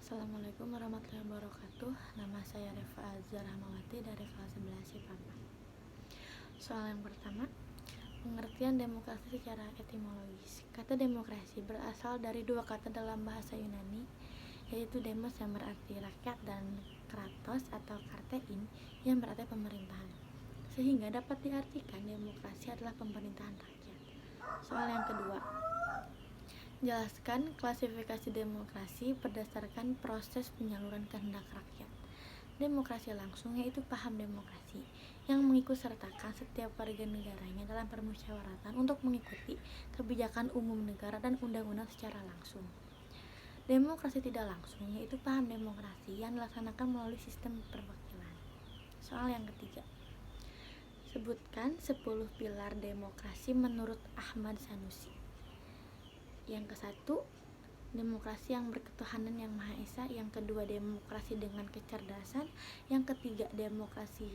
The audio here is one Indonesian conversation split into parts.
Assalamualaikum warahmatullahi wabarakatuh. Nama saya Reva Azhar Rahmawati dari kelas 11 IPA 4. Soal yang pertama, pengertian demokrasi secara etimologis. Kata demokrasi berasal dari dua kata dalam bahasa Yunani, yaitu demos yang berarti rakyat dan kratos atau kartein yang berarti pemerintahan. Sehingga dapat diartikan demokrasi adalah pemerintahan rakyat. Soal yang kedua, jelaskan klasifikasi demokrasi berdasarkan proses penyaluran kehendak rakyat. Demokrasi langsung yaitu paham demokrasi yang mengikut sertakan setiap warga negaranya dalam permusyawaratan untuk mengikuti kebijakan umum negara dan undang-undang secara langsung. Demokrasi tidak langsung yaitu paham demokrasi yang dilaksanakan melalui sistem perwakilan. Soal yang ketiga, sebutkan 10 pilar demokrasi menurut Ahmad Sanusi. Yang ke-1, demokrasi yang berketuhanan yang Maha Esa. Yang kedua, demokrasi dengan kecerdasan. Yang ketiga, demokrasi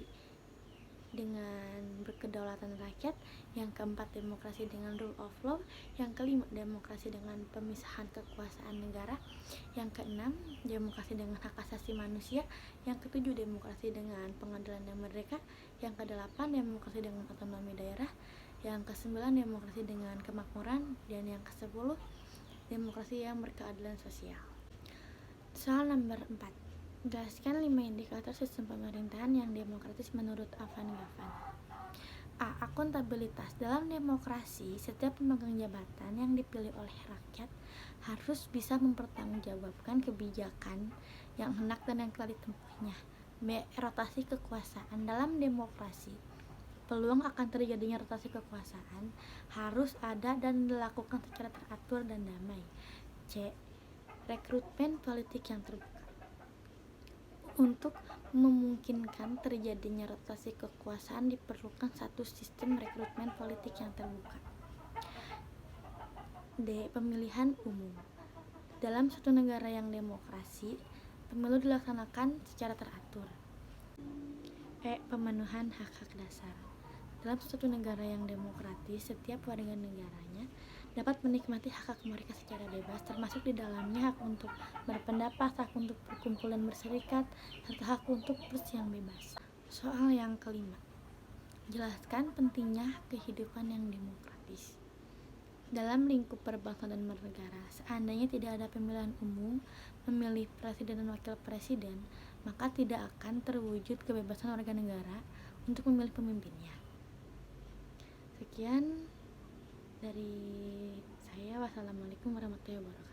dengan berkedaulatan rakyat. Yang keempat, demokrasi dengan rule of law. Yang kelima, demokrasi dengan pemisahan kekuasaan negara. Yang keenam, demokrasi dengan hak asasi manusia. Yang ketujuh, demokrasi dengan pengadilan yang merdeka. Yang kedelapan, demokrasi dengan otonomi daerah. Yang ke-9, demokrasi dengan kemakmuran. Dan yang ke-10, demokrasi yang berkeadilan sosial. Soal nomor 4, jelaskan 5 indikator sistem pemerintahan yang demokratis menurut Afan Gavan. A. Akuntabilitas. Dalam demokrasi, setiap pemegang jabatan yang dipilih oleh rakyat harus bisa mempertanggungjawabkan kebijakan yang hendak dan yang telah ditempuhnya. B. Rotasi kekuasaan. Dalam demokrasi, peluang akan terjadinya rotasi kekuasaan harus ada dan dilakukan secara teratur dan damai. C. Rekrutmen politik yang terbuka. Untuk memungkinkan terjadinya rotasi kekuasaan diperlukan satu sistem rekrutmen politik yang terbuka. D. Pemilihan umum. Dalam suatu negara yang demokrasi, pemilu dilaksanakan secara teratur. E. Pemenuhan hak-hak dasar. Dalam suatu negara yang demokratis, setiap warga negaranya dapat menikmati hak-hak mereka secara bebas, termasuk di dalamnya hak untuk berpendapat, hak untuk berkumpul dan berserikat, serta hak untuk bersiang bebas. Soal yang kelima, jelaskan pentingnya kehidupan yang demokratis. Dalam lingkup berbangsa dan bernegara, seandainya tidak ada pemilihan umum memilih presiden dan wakil presiden, maka tidak akan terwujud kebebasan warga negara untuk memilih pemimpinnya. Sekian dari saya. Wassalamualaikum warahmatullahi wabarakatuh.